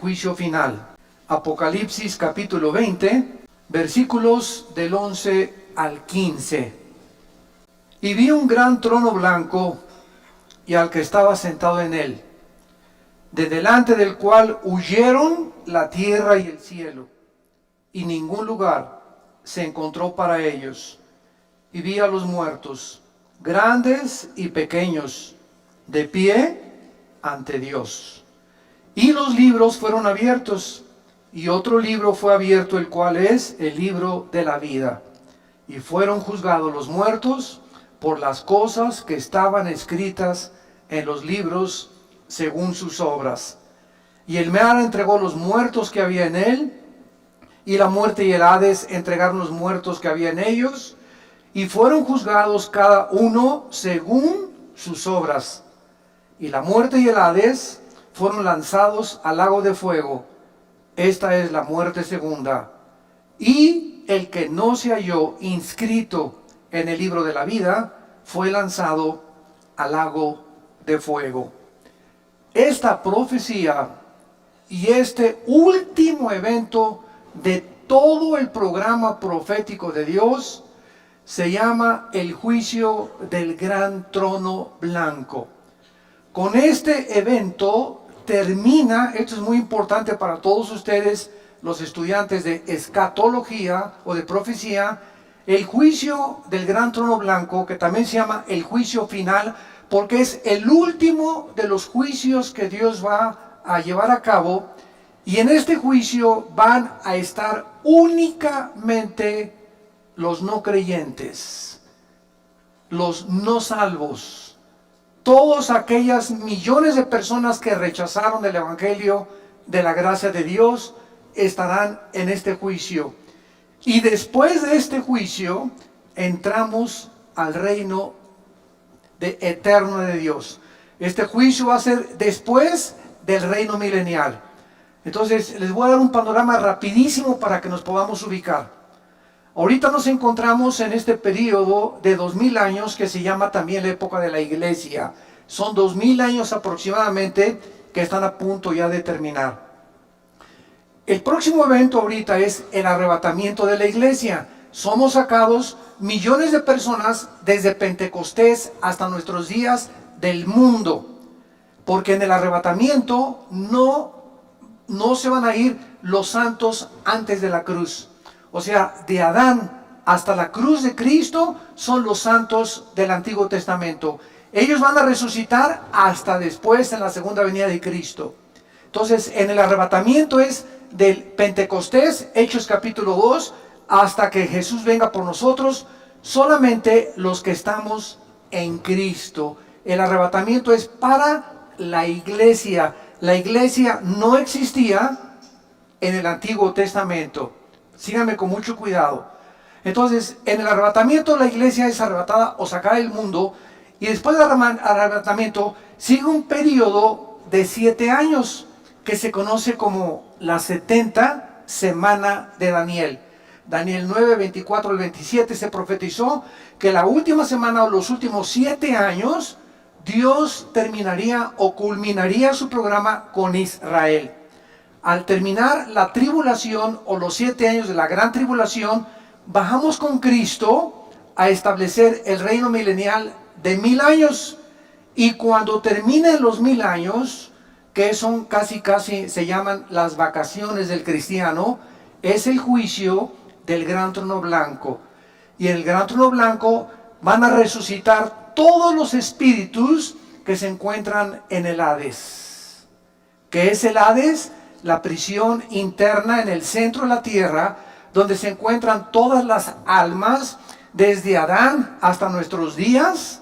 juicio final. Apocalipsis capítulo 20, versículos del 11 al 15. Y vi un gran trono blanco y al que estaba sentado en él, de delante del cual huyeron la tierra y el cielo, y ningún lugar se encontró para ellos. Y vi a los muertos, grandes y pequeños, de pie ante Dios. Y los libros fueron abiertos, y otro libro fue abierto, el cual es el libro de la vida. Y fueron juzgados los muertos por las cosas que estaban escritas en los libros según sus obras. Y el mar entregó los muertos que había en él, y la muerte y el Hades entregaron los muertos que había en ellos, y fueron juzgados cada uno según sus obras. Y la muerte y el Hades fueron lanzados al lago de fuego. Esta es la muerte segunda. Y el que no se halló inscrito en el libro de la vida fue lanzado al lago de fuego. Esta profecía y este último evento de todo el programa profético de Dios se llama el juicio del gran trono blanco. Con este evento termina, esto es muy importante para todos ustedes, los estudiantes de escatología o de profecía, el juicio del gran trono blanco, que también se llama el juicio final, porque es el último de los juicios que Dios va a llevar a cabo. Y en este juicio van a estar únicamente los no creyentes, los no salvos, todas aquellas millones de personas que rechazaron el evangelio de la gracia de Dios estarán en este juicio. Y después de este juicio entramos al reino eterno de Dios. Este juicio va a ser después del reino milenial. Entonces les voy a dar un panorama rapidísimo para que nos podamos ubicar. Ahorita nos encontramos en este periodo de 2000 años que se llama también la época de la iglesia. Son 2000 años aproximadamente que están a punto ya de terminar. El próximo evento ahorita es el arrebatamiento de la iglesia. Somos sacados millones de personas desde Pentecostés hasta nuestros días del mundo. Porque en el arrebatamiento no se van a ir los santos antes de la cruz. O sea, de Adán hasta la cruz de Cristo son los santos del Antiguo Testamento. Ellos van a resucitar hasta después en la segunda venida de Cristo. Entonces, en el arrebatamiento es del Pentecostés, Hechos capítulo 2, hasta que Jesús venga por nosotros, solamente los que estamos en Cristo. El arrebatamiento es para la iglesia. La iglesia no existía en el Antiguo Testamento. Síganme con mucho cuidado. Entonces, en el arrebatamiento la iglesia es arrebatada o sacada del mundo, y después del arrebatamiento sigue un periodo de 7 años que se conoce como la 70 semana de Daniel. Daniel 9, 24 al 27 se profetizó que la última semana o los últimos 7 años Dios terminaría o culminaría su programa con Israel. Al terminar la tribulación o los 7 años de la gran tribulación, bajamos con Cristo a establecer el reino milenial de 1000 años. Y cuando terminen los 1000 años, que son casi se llaman las vacaciones del cristiano, es el juicio del gran trono blanco. Y en el gran trono blanco van a resucitar todos los espíritus que se encuentran en el Hades. ¿Qué es el Hades? La prisión interna en el centro de la tierra, donde se encuentran todas las almas, desde Adán hasta nuestros días,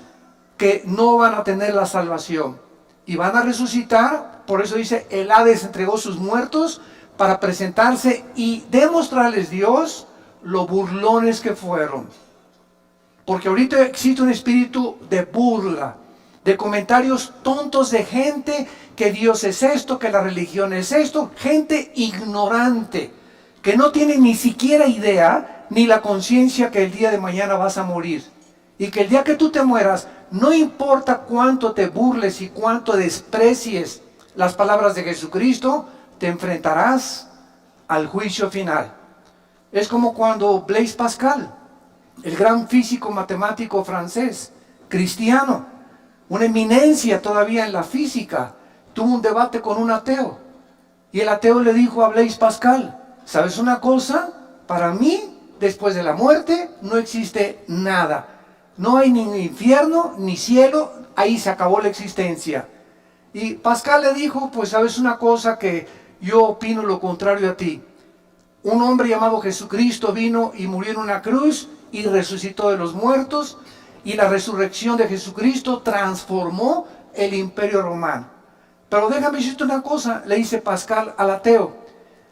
que no van a tener la salvación. Y van a resucitar, por eso dice, el Hades entregó sus muertos para presentarse y demostrarles Dios lo burlones que fueron. Porque ahorita existe un espíritu de burla, de comentarios tontos de gente que Dios es esto, que la religión es esto, gente ignorante, que no tiene ni siquiera idea ni la conciencia que el día de mañana vas a morir. Y que el día que tú te mueras, no importa cuánto te burles y cuánto desprecies las palabras de Jesucristo, te enfrentarás al juicio final. Es como cuando Blaise Pascal, el gran físico matemático francés, cristiano, una eminencia todavía en la física, tuvo un debate con un ateo. Y el ateo le dijo a Blaise Pascal, ¿sabes una cosa? Para mí, después de la muerte, no existe nada. No hay ni infierno, ni cielo, ahí se acabó la existencia. Y Pascal le dijo, pues sabes una cosa, que yo opino lo contrario a ti. Un hombre llamado Jesucristo vino y murió en una cruz y resucitó de los muertos, y la resurrección de Jesucristo transformó el imperio romano. Pero déjame decirte una cosa, le dice Pascal al ateo,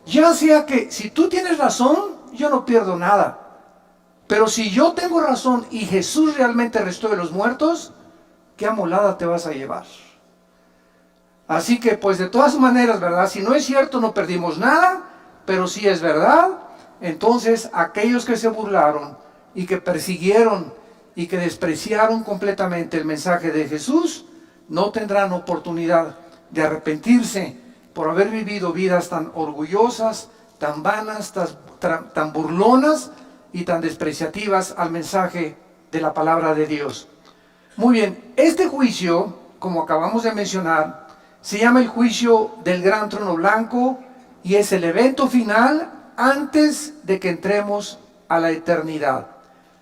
ya sea que si tú tienes razón, yo no pierdo nada, pero si yo tengo razón y Jesús realmente resucitó de los muertos, ¿qué amolada te vas a llevar? Así que pues de todas maneras, ¿verdad? Si no es cierto no perdimos nada, pero si es verdad, entonces aquellos que se burlaron y que persiguieron y que despreciaron completamente el mensaje de Jesús, no tendrán oportunidad de arrepentirse por haber vivido vidas tan orgullosas, tan vanas, tan burlonas y tan despreciativas al mensaje de la palabra de Dios. Muy bien, este juicio, como acabamos de mencionar, se llama el juicio del gran trono blanco y es el evento final antes de que entremos a la eternidad.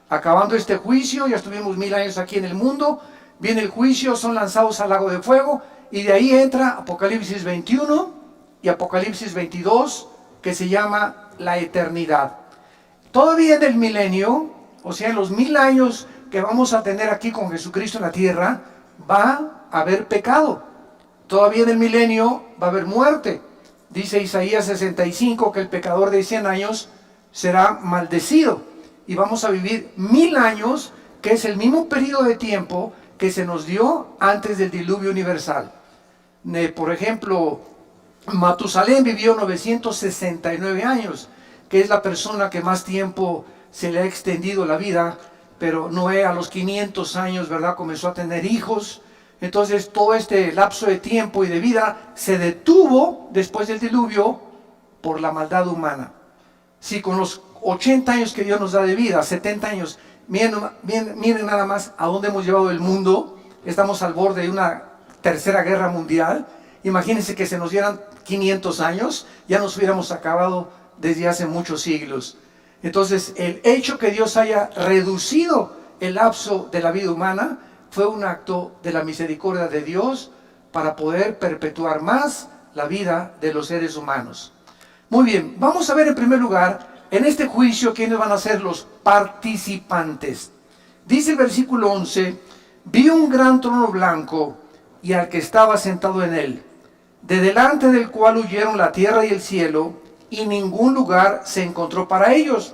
Acabando este juicio, ya estuvimos 1000 años aquí en el mundo, viene el juicio, son lanzados al lago de fuego, y de ahí entra Apocalipsis 21 y Apocalipsis 22, que se llama la eternidad. Todavía en el milenio, o sea, en los 1000 años que vamos a tener aquí con Jesucristo en la tierra, va a haber pecado. Todavía en el milenio va a haber muerte. Dice Isaías 65 que el pecador de 100 años será maldecido. Y vamos a vivir 1000 años, que es el mismo periodo de tiempo que se nos dio antes del diluvio universal. Por ejemplo, Matusalén vivió 969 años, que es la persona que más tiempo se le ha extendido la vida, pero Noé a los 500 años, ¿verdad?, comenzó a tener hijos. Entonces todo este lapso de tiempo y de vida se detuvo después del diluvio por la maldad humana. Si con los 80 años que Dios nos da de vida, 70 años, miren nada más a dónde hemos llevado el mundo. Estamos al borde de una tercera guerra mundial. Imagínense que se nos dieran 500 años, ya nos hubiéramos acabado desde hace muchos siglos. Entonces el hecho que Dios haya reducido el lapso de la vida humana fue un acto de la misericordia de Dios para poder perpetuar más la vida de los seres humanos. Muy bien, vamos a ver en primer lugar, en este juicio, quiénes van a ser los participantes. Dice el versículo 11, vi un gran trono blanco y al que estaba sentado en él, de delante del cual huyeron la tierra y el cielo, y ningún lugar se encontró para ellos.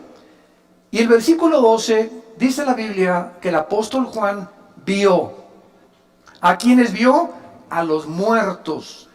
Y el versículo 12, dice la Biblia que el apóstol Juan vio. ¿A quiénes vio? A los muertos,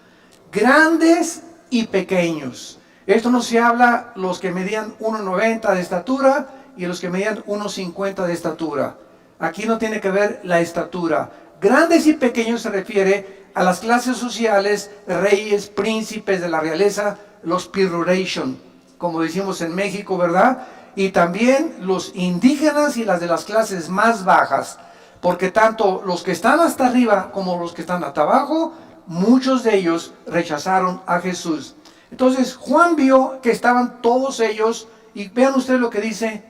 grandes y pequeños. Esto no se habla los que medían 1,90 de estatura y los que medían 1,50 de estatura. Aquí no tiene que ver la estatura. Grandes y pequeños se refiere a las clases sociales, reyes, príncipes de la realeza, los peroration, como decimos en México, ¿verdad? Y también los indígenas y las de las clases más bajas, porque tanto los que están hasta arriba como los que están hasta abajo, muchos de ellos rechazaron a Jesús. Entonces Juan vio que estaban todos ellos, y vean ustedes lo que dice,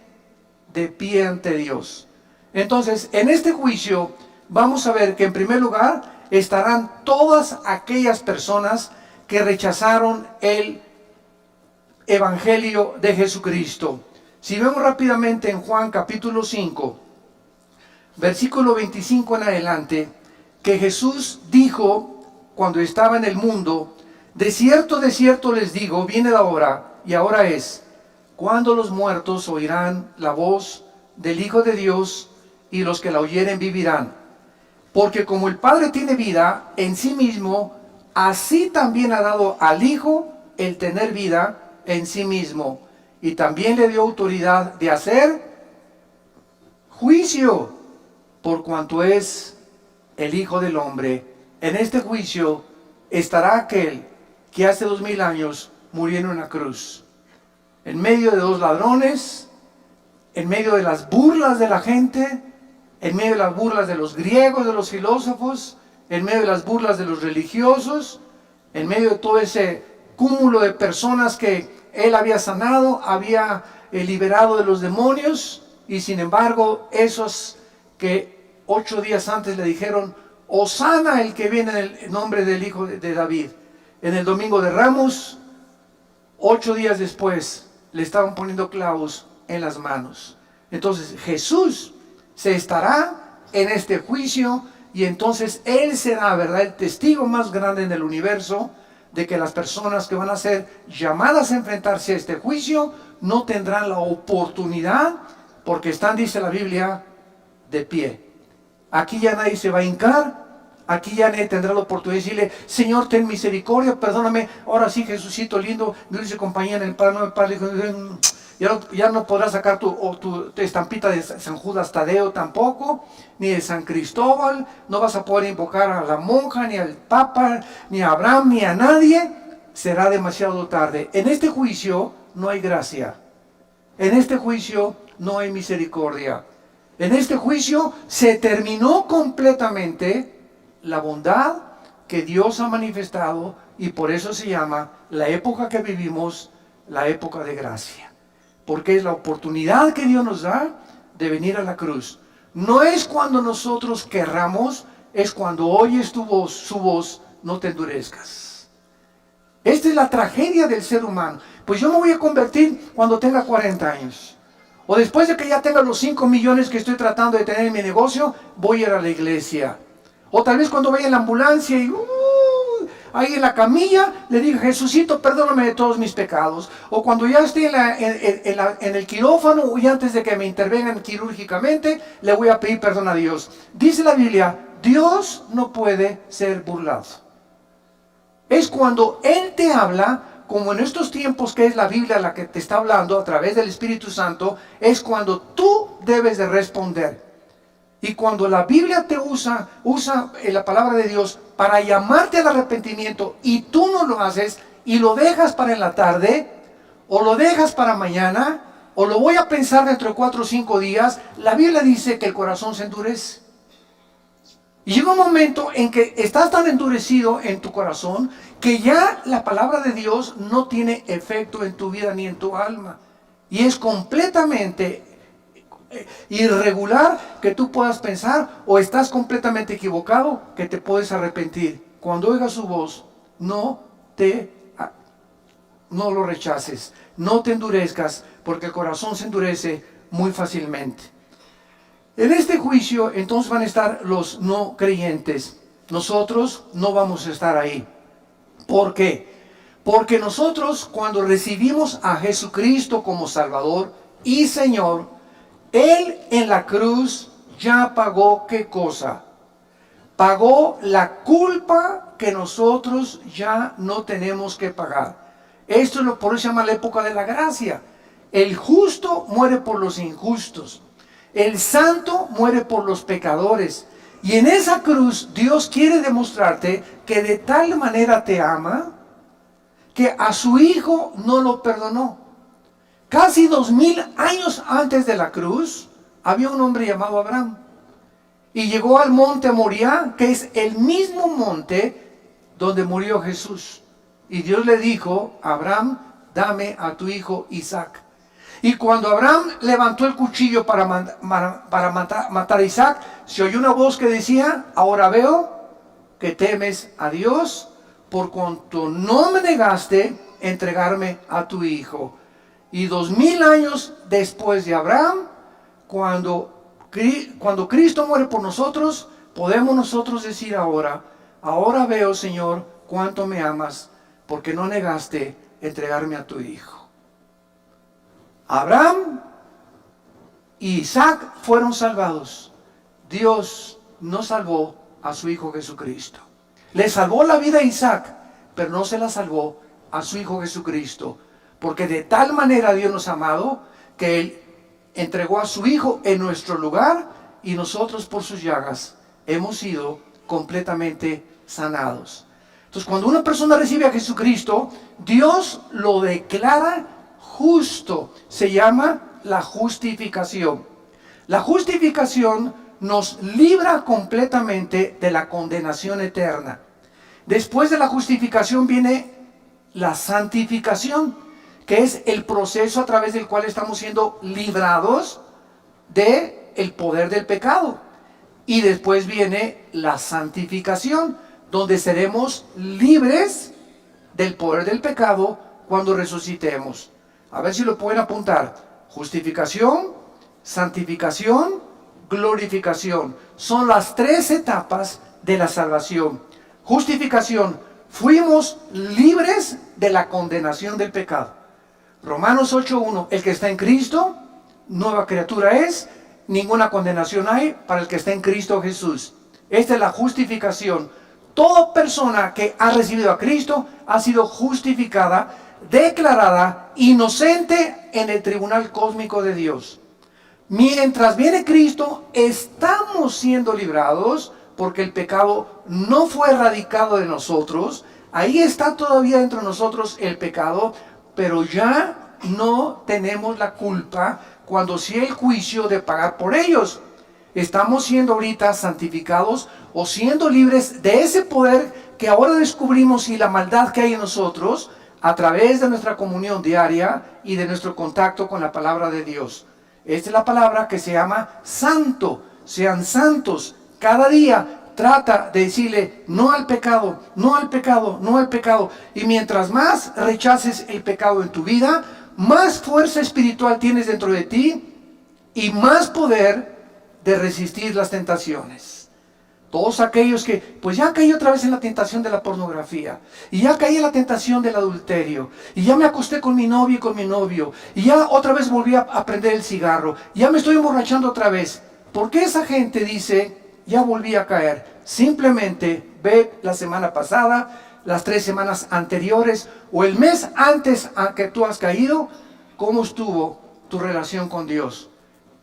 de pie ante Dios. Entonces en este juicio vamos a ver que en primer lugar estarán todas aquellas personas que rechazaron el evangelio de Jesucristo. Si vemos rápidamente en Juan capítulo 5, versículo 25 en adelante, que Jesús dijo cuando estaba en el mundo, de cierto les digo, viene la hora, y ahora es, cuando los muertos oirán la voz del Hijo de Dios, y los que la oyeren vivirán. Porque como el Padre tiene vida en sí mismo, así también ha dado al Hijo el tener vida en sí mismo. Y también le dio autoridad de hacer juicio, por cuanto es el Hijo del Hombre. En este juicio estará aquel que hace 2000 años murió en una cruz, en medio de dos ladrones, en medio de las burlas de la gente, en medio de las burlas de los griegos, de los filósofos, en medio de las burlas de los religiosos, en medio de todo ese cúmulo de personas que él había sanado, había liberado de los demonios, y sin embargo esos que 8 días antes le dijeron: Hosana el que viene en el nombre del Hijo de David, en el domingo de Ramos, 8 días después le estaban poniendo clavos en las manos. Entonces Jesús se estará en este juicio, y entonces Él será, ¿verdad?, el testigo más grande en el universo de que las personas que van a ser llamadas a enfrentarse a este juicio no tendrán la oportunidad, porque están, dice la Biblia, de pie. Aquí ya nadie se va a hincar, aquí ya nadie tendrá la oportunidad de decirle: Señor, ten misericordia, perdóname, ahora sí, Jesucito lindo, dulce compañía en el Padre, no, el Padre, ya no podrás sacar tu estampita de San Judas Tadeo tampoco, ni de San Cristóbal, no vas a poder invocar a la monja, ni al Papa, ni a Abraham, ni a nadie. Será demasiado tarde. En este juicio no hay gracia, en este juicio no hay misericordia, en este juicio se terminó completamente la bondad que Dios ha manifestado, y por eso se llama la época que vivimos la época de gracia, porque es la oportunidad que Dios nos da de venir a la cruz. No es cuando nosotros querramos, es cuando oyes su voz, no te endurezcas. Esta es la tragedia del ser humano. Pues yo me voy a convertir cuando tenga 40 años. O después de que ya tenga los 5 millones que estoy tratando de tener en mi negocio, voy a ir a la iglesia. O tal vez cuando vaya en la ambulancia y ahí en la camilla le diga: Jesucito, perdóname de todos mis pecados. O cuando ya esté en el quirófano, y antes de que me intervengan quirúrgicamente, le voy a pedir perdón a Dios. Dice la Biblia: Dios no puede ser burlado. Es cuando Él te habla, como en estos tiempos que es la Biblia la que te está hablando a través del Espíritu Santo, es cuando tú debes de responder. Y cuando la Biblia te usa la palabra de Dios para llamarte al arrepentimiento, y tú no lo haces y lo dejas para en la tarde, o lo dejas para mañana, o lo voy a pensar dentro de 4 o 5 días, la Biblia dice que el corazón se endurece. Y llega un momento en que estás tan endurecido en tu corazón que ya la palabra de Dios no tiene efecto en tu vida ni en tu alma. Y es completamente irregular que tú puedas pensar, o estás completamente equivocado que te puedes arrepentir. Cuando oigas su voz, no lo rechaces, no te endurezcas, porque el corazón se endurece muy fácilmente. En este juicio entonces van a estar los no creyentes. Nosotros no vamos a estar ahí. ¿Por qué? Porque nosotros, cuando recibimos a Jesucristo como Salvador y Señor, Él en la cruz ya pagó, ¿qué cosa? Pagó la culpa que nosotros ya no tenemos que pagar. Esto es por eso se llama la época de la gracia. El justo muere por los injustos. El santo muere por los pecadores. Y en esa cruz Dios quiere demostrarte que de tal manera te ama que a su hijo no lo perdonó. Casi 2000 años antes de la cruz había un hombre llamado Abraham, y llegó al monte Moriah, que es el mismo monte donde murió Jesús, y Dios le dijo: Abraham, dame a tu hijo Isaac. Y cuando Abraham levantó el cuchillo para matar a Isaac, se oyó una voz que decía: ahora veo que temes a Dios, por cuanto no me negaste entregarme a tu hijo. Y 2000 años después de Abraham, cuando Cristo muere por nosotros, podemos nosotros decir ahora veo, Señor, cuánto me amas, porque no negaste entregarme a tu hijo. Abraham y Isaac fueron salvados. Dios no salvó a su hijo Jesucristo. Le salvó la vida a Isaac, pero no se la salvó a su hijo Jesucristo. Porque de tal manera Dios nos ha amado que Él entregó a su hijo en nuestro lugar, y nosotros por sus llagas hemos sido completamente sanados. Entonces, cuando una persona recibe a Jesucristo, Dios lo declara justo. Se llama la justificación. La justificación nos libra completamente de la condenación eterna. Después de la justificación viene la santificación, que es el proceso a través del cual estamos siendo librados del poder del pecado. Y después viene la santificación, donde seremos libres del poder del pecado cuando resucitemos. A ver si lo pueden apuntar. Justificación, santificación, glorificación. Son las tres etapas de la salvación. Justificación. Fuimos libres de la condenación del pecado. Romanos 8:1. El que está en Cristo, nueva criatura es. Ninguna condenación hay para el que está en Cristo Jesús. Esta es la justificación. Toda persona que ha recibido a Cristo ha sido justificada, declarada inocente en el tribunal cósmico de Dios. Mientras viene Cristo, estamos siendo librados porque el pecado no fue erradicado de nosotros. Ahí está todavía dentro de nosotros el pecado, pero ya no tenemos la culpa cuando sí el juicio de pagar por ellos. Estamos siendo ahorita santificados o siendo libres de ese poder que ahora descubrimos y la maldad que hay en nosotros a través de nuestra comunión diaria y de nuestro contacto con la palabra de Dios. Esta es la palabra que se llama santo. Sean santos. Cada día trata de decirle no al pecado, no al pecado, no al pecado. Y mientras más rechaces el pecado en tu vida, más fuerza espiritual tienes dentro de ti y más poder de resistir las tentaciones. Todos aquellos que, pues ya caí otra vez en la tentación de la pornografía, y ya caí en la tentación del adulterio, y ya me acosté con mi novio y con mi novio, y ya otra vez volví a prender el cigarro, y ya me estoy emborrachando otra vez. ¿Por qué esa gente dice, ya volví a caer? Simplemente ve la semana pasada, las 3 semanas anteriores, o el mes antes a que tú has caído, cómo estuvo tu relación con Dios.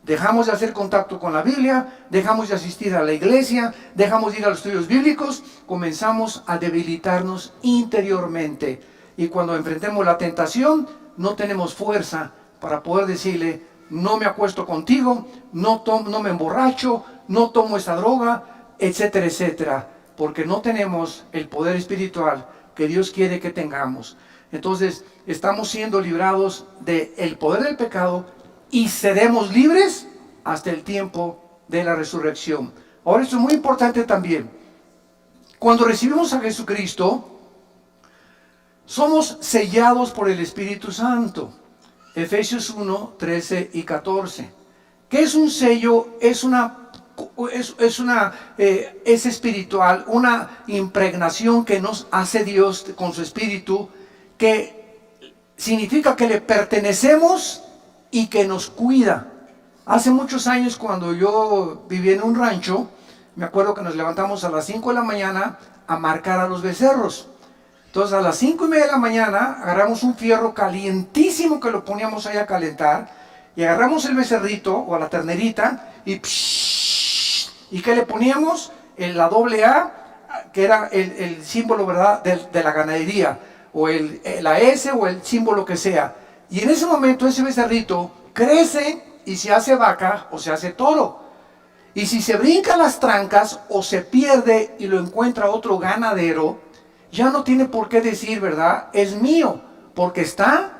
Dejamos de hacer contacto con la Biblia, dejamos de asistir a la iglesia, dejamos de ir a los estudios bíblicos, comenzamos a debilitarnos interiormente. Y cuando enfrentemos la tentación, no tenemos fuerza para poder decirle, no me acuesto contigo, no me emborracho, no tomo esa droga, etcétera, etcétera. Porque no tenemos el poder espiritual que Dios quiere que tengamos. Entonces, estamos siendo librados del poder del pecado y seremos libres hasta el tiempo de la resurrección. Ahora, esto es muy importante también. Cuando recibimos a Jesucristo, somos sellados por el Espíritu Santo. Efesios 1, 13 y 14. ¿Qué es un sello? Es espiritual, una impregnación que nos hace Dios con su Espíritu, que significa que le pertenecemos y que nos cuida. Hace muchos años, cuando yo vivía en un rancho, me acuerdo que nos levantamos a las 5 de la mañana a marcar a los becerros. Entonces, a las 5:30 de la mañana agarramos un fierro calientísimo que lo poníamos ahí a calentar, y agarramos el becerrito o a la ternerita y ¿qué le poníamos? La doble A, que era el símbolo, ¿verdad?, de la ganadería, o la S, o el símbolo que sea. Y en ese momento ese becerrito crece y se hace vaca o se hace toro. Y si se brinca las trancas o se pierde y lo encuentra otro ganadero, ya no tiene por qué decir, ¿verdad?, es mío, porque está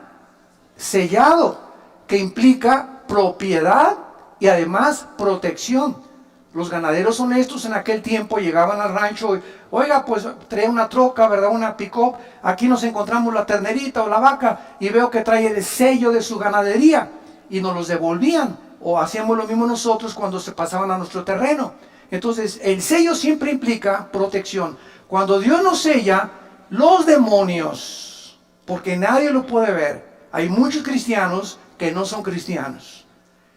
sellado, que implica propiedad y además protección. Los ganaderos honestos en aquel tiempo llegaban al rancho y, oiga, pues trae una troca, ¿verdad?, una pick-up, aquí nos encontramos la ternerita o la vaca y veo que trae el sello de su ganadería, y nos los devolvían, o hacíamos lo mismo nosotros cuando se pasaban a nuestro terreno. Entonces, el sello siempre implica protección. Cuando Dios nos sella, los demonios, porque nadie lo puede ver, hay muchos cristianos que no son cristianos.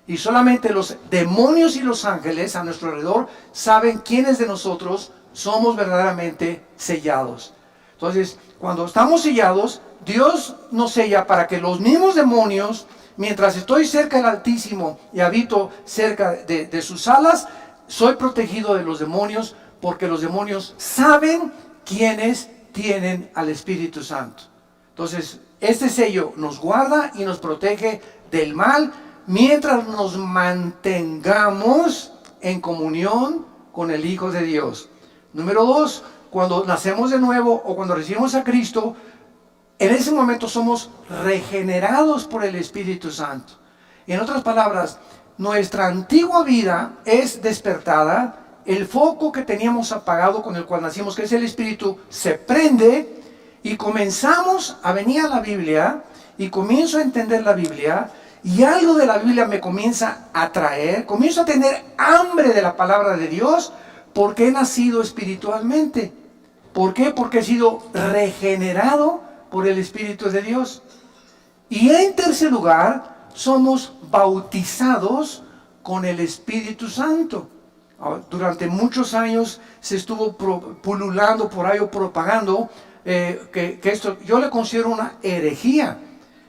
Y solamente los demonios y los ángeles a nuestro alrededor saben quiénes de nosotros somos verdaderamente sellados. Entonces, cuando estamos sellados, Dios nos sella para que los mismos demonios, mientras estoy cerca del Altísimo y habito cerca de sus alas, soy protegido de los demonios, porque los demonios saben quiénes tienen al Espíritu Santo. Entonces, este sello nos guarda y nos protege del mal mientras nos mantengamos en comunión con el Hijo de Dios. Número 2, cuando nacemos de nuevo o cuando recibimos a Cristo, en ese momento somos regenerados por el Espíritu Santo. En otras palabras, nuestra antigua vida es despertada, el foco que teníamos apagado con el cual nacimos, que es el Espíritu, se prende y comenzamos a venir a la Biblia y comienzo a entender la Biblia y algo de la Biblia me comienza a atraer, comienzo a tener hambre de la palabra de Dios porque he nacido espiritualmente. ¿Por qué? Porque he sido regenerado por el Espíritu de Dios. Y en tercer lugar, somos bautizados con el Espíritu Santo. Durante muchos años se estuvo pululando por ahí o propagando que esto yo le considero una herejía,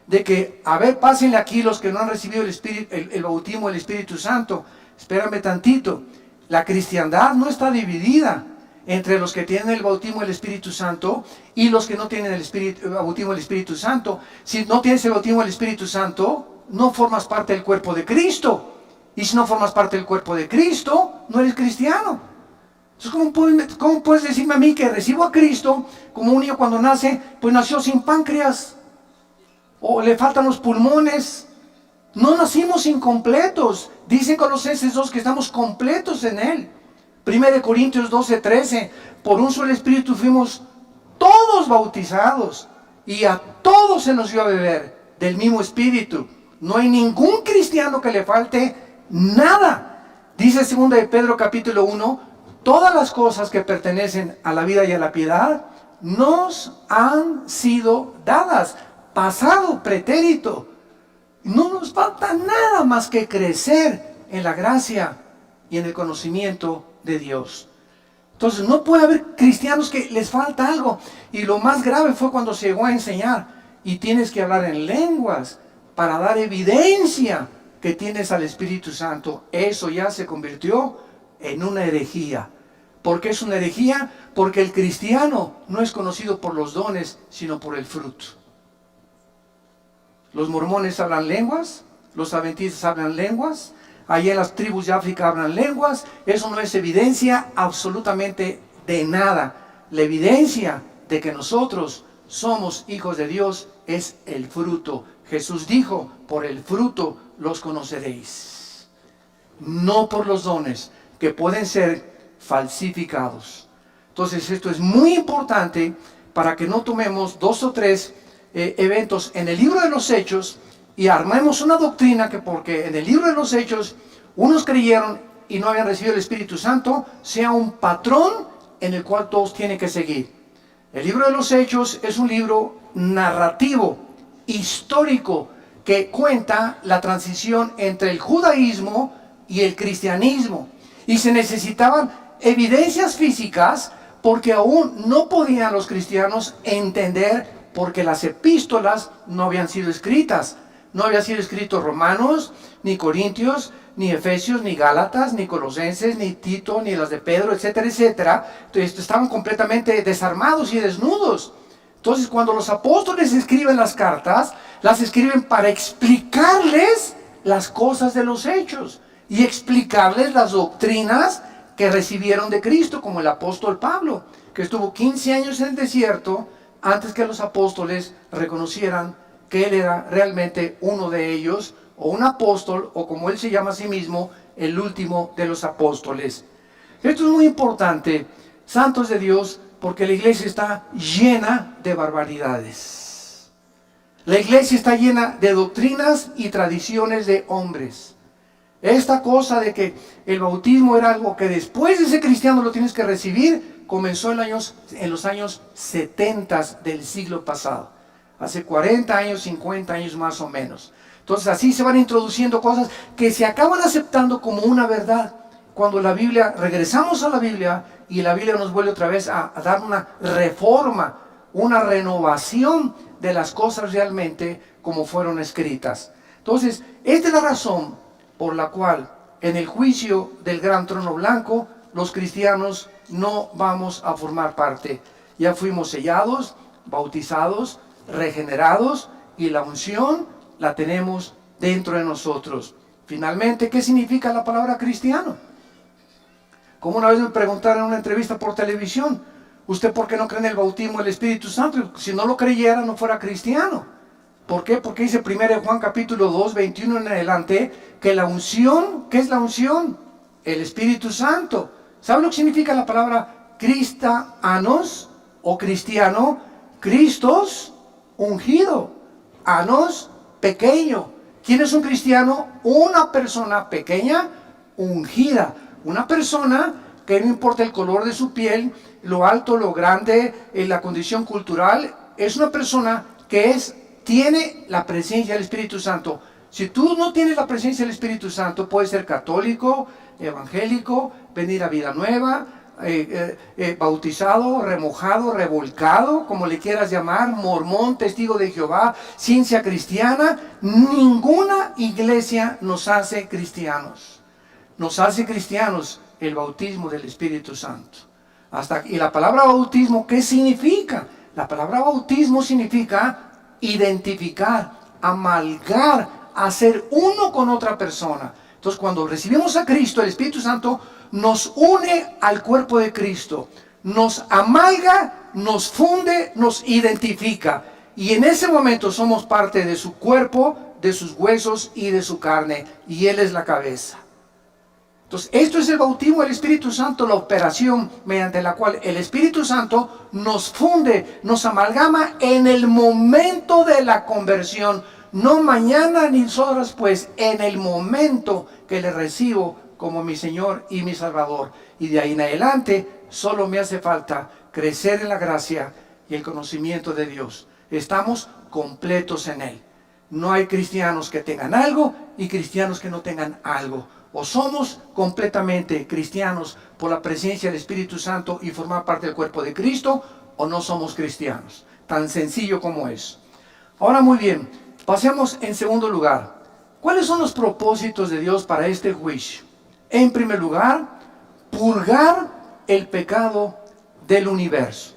de que, a ver, pásenle aquí los que no han recibido el bautismo del Espíritu Santo. Espérame tantito, la cristiandad no está dividida entre los que tienen el bautismo del Espíritu Santo y los que no tienen el bautismo del Espíritu Santo. Si no tienes el bautismo del Espíritu Santo, no formas parte del cuerpo de Cristo. Y si no formas parte del cuerpo de Cristo, no eres cristiano. Entonces, ¿cómo puedes decirme a mí que recibo a Cristo como un niño cuando nace, pues nació sin páncreas? O le faltan los pulmones. No nacimos incompletos. Dice Colosenses 2 que estamos completos en Él. 1 Corintios 12:13, por un solo Espíritu fuimos todos bautizados y a todos se nos dio a beber del mismo Espíritu. No hay ningún cristiano que le falte nada. Dice 2 de Pedro capítulo 1, todas las cosas que pertenecen a la vida y a la piedad nos han sido dadas. Pasado, pretérito. No nos falta nada más que crecer en la gracia y en el conocimiento de Dios. Entonces no puede haber cristianos que les falta algo. Y lo más grave fue cuando se llegó a enseñar y tienes que hablar en lenguas para dar evidencia que tienes al Espíritu Santo. Eso ya se convirtió en una herejía. ¿Por qué es una herejía? Porque el cristiano no es conocido por los dones, sino por el fruto. Los mormones hablan lenguas, los adventistas hablan lenguas, allá en las tribus de África hablan lenguas. Eso no es evidencia absolutamente de nada. La evidencia de que nosotros somos hijos de Dios es el fruto. Jesús dijo, por el fruto los conoceréis. No por los dones que pueden ser falsificados. Entonces esto es muy importante para que no tomemos 2 o 3 eventos en el libro de los Hechos y armemos una doctrina que porque en el libro de los Hechos unos creyeron y no habían recibido el Espíritu Santo, sea un patrón en el cual todos tienen que seguir. El libro de los Hechos es un libro narrativo, histórico, que cuenta la transición entre el judaísmo y el cristianismo. Y se necesitaban evidencias físicas porque aún no podían los cristianos entender, porque las epístolas no habían sido escritas. No había sido escrito Romanos, ni Corintios, ni Efesios, ni Gálatas, ni Colosenses, ni Tito, ni las de Pedro, etcétera, etcétera. Entonces estaban completamente desarmados y desnudos. Entonces cuando los apóstoles escriben las cartas, las escriben para explicarles las cosas de los hechos y explicarles las doctrinas que recibieron de Cristo, como el apóstol Pablo, que estuvo 15 años en el desierto antes que los apóstoles reconocieran que él era realmente uno de ellos, o un apóstol, o como él se llama a sí mismo, el último de los apóstoles. Esto es muy importante, santos de Dios, porque la iglesia está llena de barbaridades. La iglesia está llena de doctrinas y tradiciones de hombres. Esta cosa de que el bautismo era algo que después de ser cristiano lo tienes que recibir, comenzó en los años 70 del siglo pasado. Hace 40 años, 50 años más o menos. Entonces así se van introduciendo cosas que se acaban aceptando como una verdad. Cuando la Biblia, regresamos a la Biblia y la Biblia nos vuelve otra vez a dar una reforma, una renovación de las cosas realmente como fueron escritas. Entonces, esta es la razón por la cual en el juicio del gran trono blanco los cristianos no vamos a formar parte. Ya fuimos sellados, bautizados, regenerados, y la unción la tenemos dentro de nosotros. Finalmente, ¿qué significa la palabra cristiano? Como una vez me preguntaron en una entrevista por televisión, ¿usted por qué no cree en el bautismo del Espíritu Santo? Si no lo creyera, no fuera cristiano. ¿Por qué? Porque dice 1 Juan capítulo 2, 21 en adelante, que la unción, ¿qué es la unción? El Espíritu Santo. ¿Sabe lo que significa la palabra cristianos o cristiano? Cristos, ungido. Anos, pequeño. ¿Quién es un cristiano? Una persona pequeña, ungida. Una persona que no importa el color de su piel, lo alto, lo grande, la condición cultural, es una persona que tiene la presencia del Espíritu Santo. Si tú no tienes la presencia del Espíritu Santo, puedes ser católico, evangélico, venir a vida nueva, bautizado, remojado, revolcado, como le quieras llamar, mormón, testigo de Jehová, ciencia cristiana. Ninguna iglesia nos hace cristianos. Nos hace cristianos el bautismo del Espíritu Santo. Y la palabra bautismo, ¿qué significa? La palabra bautismo significa identificar, amalgar, hacer uno con otra persona. Entonces, cuando recibimos a Cristo, el Espíritu Santo nos une al cuerpo de Cristo, nos amalga, nos funde, nos identifica. Y en ese momento somos parte de su cuerpo, de sus huesos y de su carne. Y Él es la cabeza. Entonces, esto es el bautismo del Espíritu Santo, la operación mediante la cual el Espíritu Santo nos funde, nos amalgama en el momento de la conversión. No mañana ni horas después, en el momento que le recibo como mi Señor y mi Salvador. Y de ahí en adelante, solo me hace falta crecer en la gracia y el conocimiento de Dios. Estamos completos en Él. No hay cristianos que tengan algo y cristianos que no tengan algo. O somos completamente cristianos por la presencia del Espíritu Santo y formar parte del cuerpo de Cristo, o no somos cristianos. Tan sencillo como es. Ahora, muy bien, pasemos en segundo lugar. ¿Cuáles son los propósitos de Dios para este juicio? En primer lugar, purgar el pecado del universo.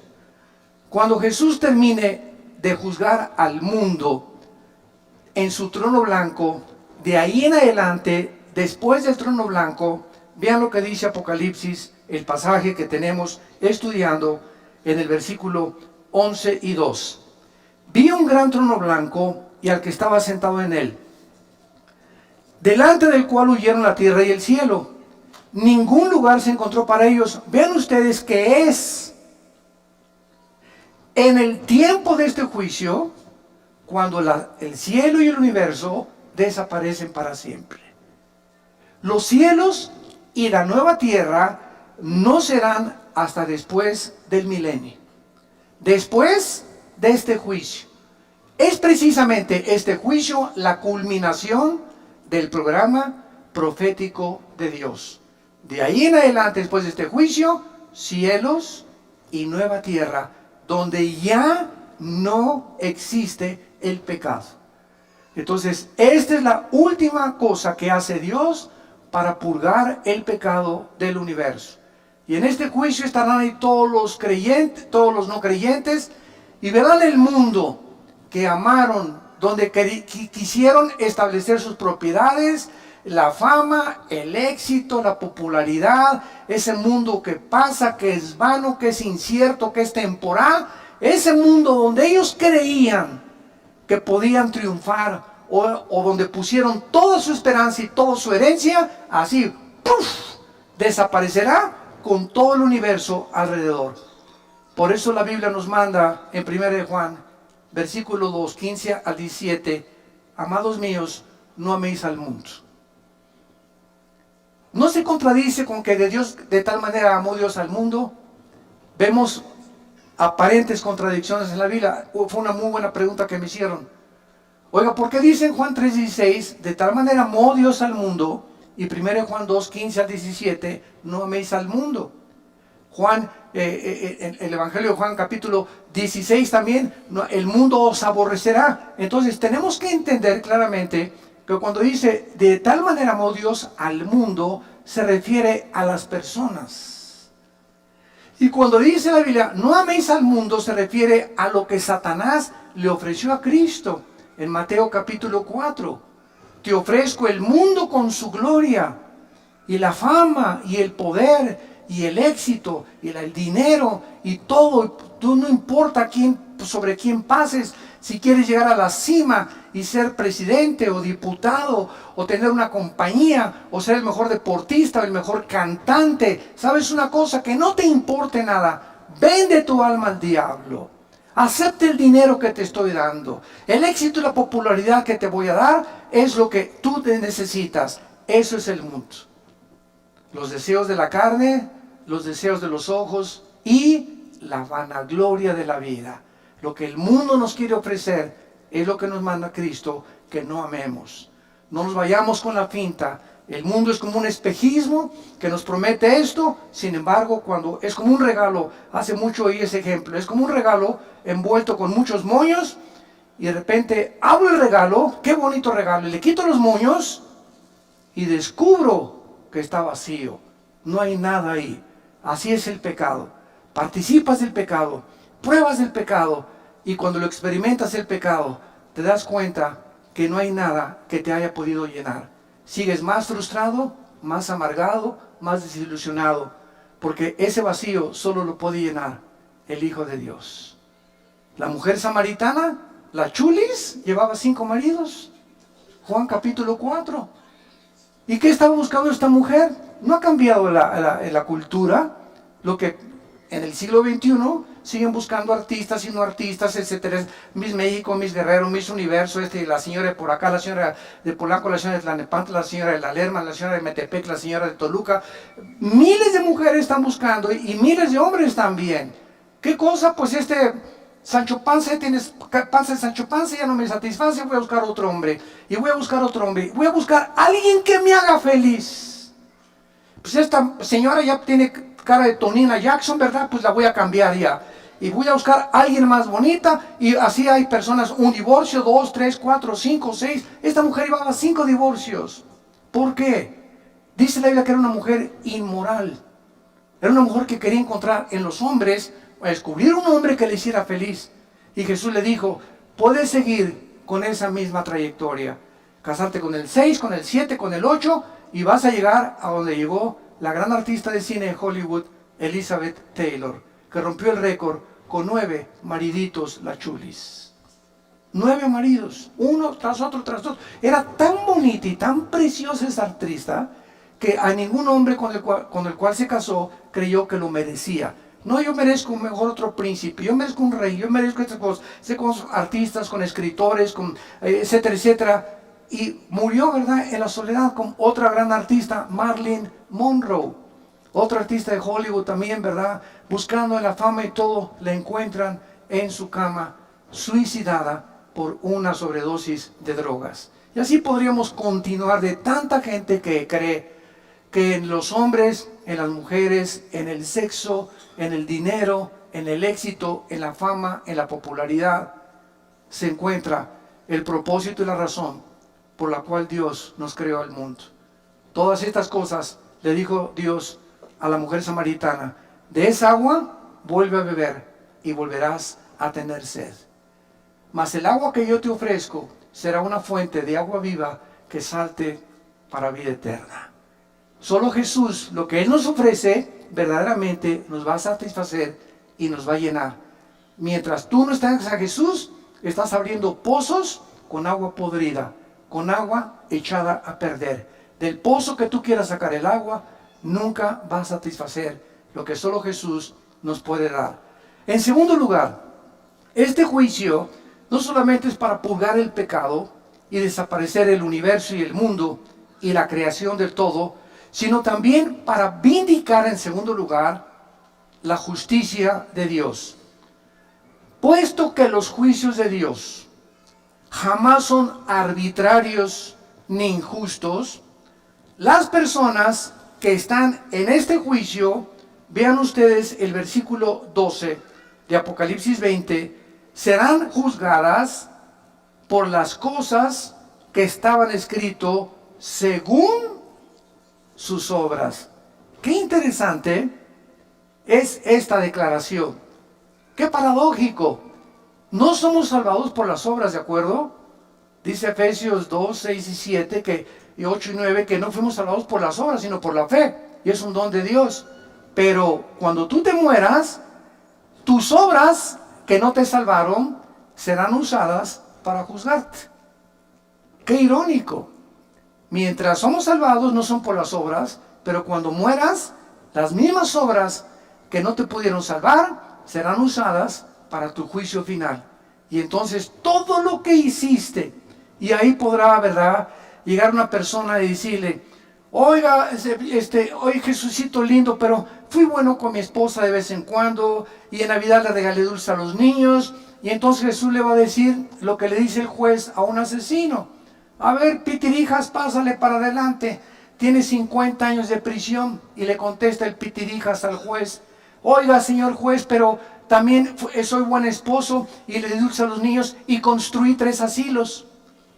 Cuando Jesús termine de juzgar al mundo en su trono blanco, de ahí en adelante, después del trono blanco, vean lo que dice Apocalipsis, el pasaje que tenemos estudiando en el versículo 11 y 2. Vi un gran trono blanco y al que estaba sentado en él, delante del cual huyeron la tierra y el cielo. Ningún lugar se encontró para ellos. Vean ustedes que es en el tiempo de este juicio cuando el cielo y el universo desaparecen para siempre. Los cielos y la nueva tierra no serán hasta después del milenio, después de este juicio. Es precisamente este juicio la culminación del programa profético de Dios. De ahí en adelante, después de este juicio, cielos y nueva tierra, donde ya no existe el pecado. Entonces, esta es la última cosa que hace Dios para purgar el pecado del universo. Y en este juicio estarán ahí todos los creyentes, todos los no creyentes, y verán el mundo que amaron, donde quisieron establecer sus propiedades, la fama, el éxito, la popularidad, ese mundo que pasa, que es vano, que es incierto, que es temporal, ese mundo donde ellos creían que podían triunfar, o donde pusieron toda su esperanza y toda su herencia, así, ¡puf!, desaparecerá con todo el universo alrededor. Por eso la Biblia nos manda en 1 Juan, versículo 2, 15 al 17, amados míos, no améis al mundo. ¿No se contradice con que de tal manera amó Dios al mundo? Vemos aparentes contradicciones en la Biblia. Fue una muy buena pregunta que me hicieron. Oiga, ¿por qué dice en Juan 3:16, de tal manera amó Dios al mundo? Y 1 Juan 2, 15 al 17, no améis al mundo. Juan, el Evangelio de Juan capítulo 16 también, el mundo os aborrecerá. Entonces tenemos que entender claramente que cuando dice de tal manera amó Dios al mundo, se refiere a las personas. Y cuando dice la Biblia, no améis al mundo, se refiere a lo que Satanás le ofreció a Cristo. En Mateo capítulo 4, te ofrezco el mundo con su gloria, y la fama, y el poder, y el éxito, y el dinero, y todo. Tú no importa sobre quién pases, si quieres llegar a la cima y ser presidente o diputado, o tener una compañía, o ser el mejor deportista, o el mejor cantante. ¿Sabes una cosa? Que no te importe nada. Vende tu alma al diablo. Acepte el dinero que te estoy dando. El éxito y la popularidad que te voy a dar es lo que tú te necesitas. Eso es el mundo. Los deseos de la carne, los deseos de los ojos y la vanagloria de la vida. Lo que el mundo nos quiere ofrecer es lo que nos manda Cristo, que no amemos. No nos vayamos con la finta. El mundo es como un espejismo que nos promete esto. Sin embargo, cuando es como un regalo, hace mucho oí ese ejemplo, es como un regalo envuelto con muchos moños, y de repente abro el regalo, qué bonito regalo, y le quito los moños y descubro que está vacío. No hay nada ahí. Así es el pecado. Participas del pecado, pruebas del pecado, y cuando lo experimentas el pecado, te das cuenta que no hay nada que te haya podido llenar. Sigues más frustrado, más amargado, más desilusionado, porque ese vacío solo lo puede llenar el Hijo de Dios. La mujer samaritana, la chulis, llevaba 5 maridos. Juan capítulo 4. ¿Y qué estaba buscando esta mujer? No ha cambiado la cultura, lo que en el siglo XXI siguen buscando artistas y no artistas, etcétera. Miss México, Miss Guerrero, Miss Universo, la señora de por acá, la señora de Polanco, la señora de Tlalnepantla, la señora de La Lerma, la señora de Metepec, la señora de Toluca. Miles de mujeres están buscando y miles de hombres también. ¿Qué cosa? Pues Sancho Panza, tienes panza de Sancho Panza, ya no me satisface, voy a buscar otro hombre. Y voy a buscar otro hombre. Voy a buscar a alguien que me haga feliz. Pues esta señora ya tiene cara de Tonina Jackson, ¿verdad? Pues la voy a cambiar ya. Y voy a buscar a alguien más bonita. Y así hay personas, un divorcio, 2, 3, 4, 5, 6. Esta mujer llevaba 5 divorcios. ¿Por qué? Dice la Biblia que era una mujer inmoral. Era una mujer que quería encontrar en los hombres, descubrir un hombre que le hiciera feliz. Y Jesús le dijo, puedes seguir con esa misma trayectoria. Casarte con el 6, con el 7, con el 8, y vas a llegar a donde llegó la gran artista de cine de Hollywood, Elizabeth Taylor, que rompió el récord con 9 mariditos, la chulis. 9 maridos, uno tras otro, tras otro. Era tan bonita y tan preciosa esa artista que a ningún hombre con el cual se casó creyó que lo merecía. No, yo merezco un mejor otro príncipe, yo merezco un rey, yo merezco estas cosas. Sé con artistas, con escritores, con etcétera, etcétera. Y murió, ¿verdad?, en la soledad con otra gran artista, Marilyn Monroe. Otra artista de Hollywood también, ¿verdad? Buscando en la fama y todo, la encuentran en su cama, suicidada por una sobredosis de drogas. Y así podríamos continuar de tanta gente que cree que en los hombres, en las mujeres, en el sexo, en el dinero, en el éxito, en la fama, en la popularidad, se encuentra el propósito y la razón por la cual Dios nos creó al mundo. Todas estas cosas le dijo Dios a la mujer samaritana: de esa agua vuelve a beber y volverás a tener sed. Mas el agua que yo te ofrezco será una fuente de agua viva que salte para vida eterna. Solo Jesús, lo que Él nos ofrece, verdaderamente nos va a satisfacer y nos va a llenar. Mientras tú no estás a Jesús, estás abriendo pozos con agua podrida, con agua echada a perder. Del pozo que tú quieras sacar el agua, nunca va a satisfacer lo que solo Jesús nos puede dar. En segundo lugar, este juicio no solamente es para purgar el pecado y desaparecer el universo y el mundo y la creación del todo, sino también para vindicar, en segundo lugar, la justicia de Dios. Puesto que los juicios de Dios jamás son arbitrarios ni injustos, las personas que están en este juicio, vean ustedes el versículo 12 de Apocalipsis 20, serán juzgadas por las cosas que estaban escritas según sus obras. Qué interesante. es esta declaración. Qué paradójico. No somos salvados por las obras, ¿de acuerdo? Dice Efesios 2, 6 y 7, y 8 y 9, que no fuimos salvados por las obras, sino por la fe. Y es un don de Dios. Pero cuando tú te mueras, tus obras que no te salvaron serán usadas para juzgarte. Qué irónico. Mientras somos salvados no son por las obras, pero cuando mueras, las mismas obras que no te pudieron salvar serán usadas para tu juicio final. Y entonces todo lo que hiciste, y ahí podrá, ¿verdad?, llegar una persona y decirle: oiga, oye, Jesucito lindo, pero fui bueno con mi esposa de vez en cuando, y en Navidad le regalé dulce a los niños. Y entonces Jesús le va a decir lo que le dice el juez a un asesino: a ver, pitirijas, pásale para adelante, tiene 50 años de prisión. Y le contesta el pitirijas al juez: oiga, señor juez, pero también soy buen esposo y le di dulce a los niños y construí 3 asilos.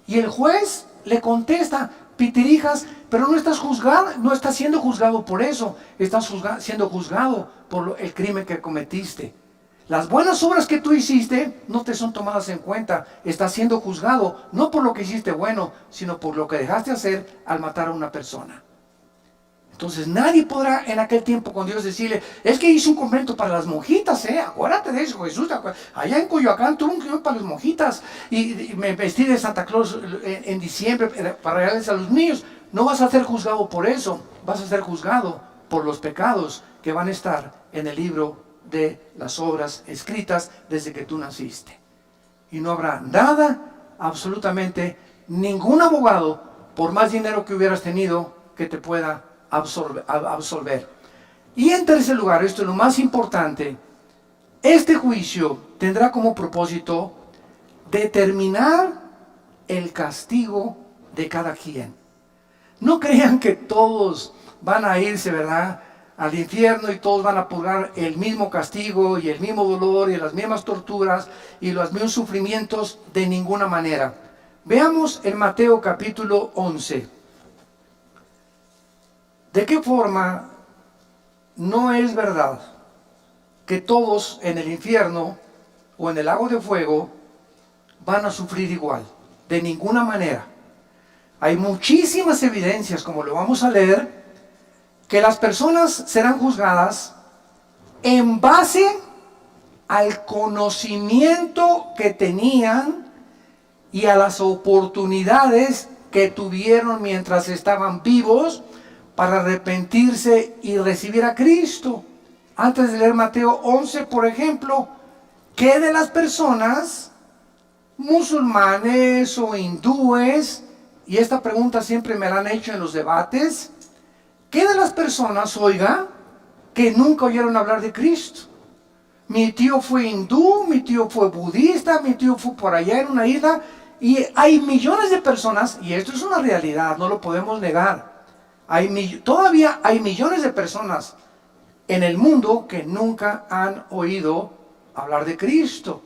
Y el juez le contesta: pitirijas, pero no estás juzgado, no estás siendo juzgado por eso, estás siendo juzgado por el crimen que cometiste. Las buenas obras que tú hiciste no te son tomadas en cuenta. Estás siendo juzgado no por lo que hiciste bueno, sino por lo que dejaste hacer al matar a una persona. Entonces nadie podrá en aquel tiempo con Dios decirle: es que hice un convento para las monjitas, acuérdate de eso, Jesús, allá en Coyoacán tuve un convento para las monjitas, y me vestí de Santa Claus en diciembre para regalarles a los niños. No vas a ser juzgado por eso, vas a ser juzgado por los pecados que van a estar en el libro de las obras escritas desde que tú naciste. Y no habrá nada, absolutamente ningún abogado, por más dinero que hubieras tenido, que te pueda absolver. Y en tercer lugar, esto es lo más importante, este juicio tendrá como propósito determinar el castigo de cada quien. No crean que todos van a irse, ¿verdad?, al infierno, y todos van a pagar el mismo castigo y el mismo dolor y las mismas torturas y los mismos sufrimientos, de ninguna manera. Veamos en Mateo capítulo 11. ¿De qué forma no es verdad que todos en el infierno o en el lago de fuego van a sufrir igual? De ninguna manera. Hay muchísimas evidencias, como lo vamos a leer, que las personas serán juzgadas en base al conocimiento que tenían y a las oportunidades que tuvieron mientras estaban vivos para arrepentirse y recibir a Cristo. Antes de leer Mateo 11, por ejemplo, ¿qué de las personas musulmanes o hindúes? Y esta pregunta siempre me la han hecho en los debates. ¿Qué de las personas, oiga, que nunca oyeron hablar de Cristo? Mi tío fue hindú, mi tío fue budista, mi tío fue por allá en una isla, y hay millones de personas, y esto es una realidad, no lo podemos negar. Todavía hay millones de personas en el mundo que nunca han oído hablar de Cristo.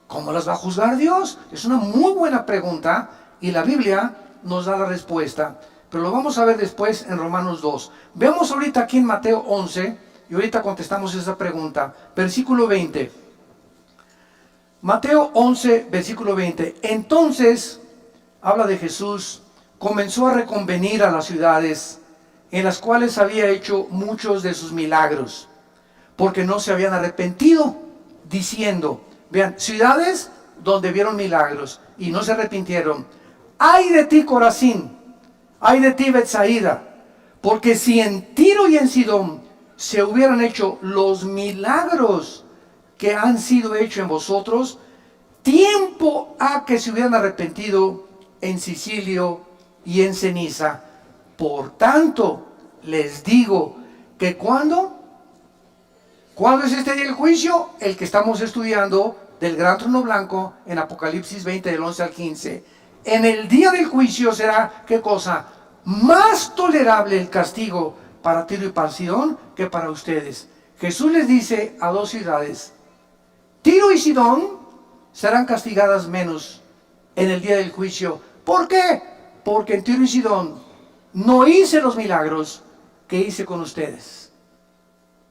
¿Cómo las va a juzgar Dios? Es una muy buena pregunta, y la Biblia nos da la respuesta. Pero lo vamos a ver después en Romanos 2. Veamos ahorita aquí en Mateo 11, y ahorita contestamos esa pregunta. Versículo 20. Mateo 11, versículo 20. Entonces, habla de Jesús, comenzó a reconvenir a las ciudades en las cuales había hecho muchos de sus milagros, porque no se habían arrepentido, diciendo, vean, ciudades donde vieron milagros y no se arrepintieron. ¡Ay de ti, Corazín! ¡Ay de ti, Betsaida! Porque si en Tiro y en Sidón se hubieran hecho los milagros que han sido hechos en vosotros, tiempo ha que se hubieran arrepentido en Sicilio y en ceniza. Por tanto, les digo que ¿cuándo es este día del juicio? El que estamos estudiando del gran trono blanco en Apocalipsis 20, del 11 al 15. En el día del juicio será, ¿qué cosa? Más tolerable el castigo para Tiro y para Sidón que para ustedes. Jesús les dice a 2 ciudades, Tiro y Sidón serán castigadas menos en el día del juicio. ¿Por qué? Porque en Tiro y Sidón no hice los milagros que hice con ustedes.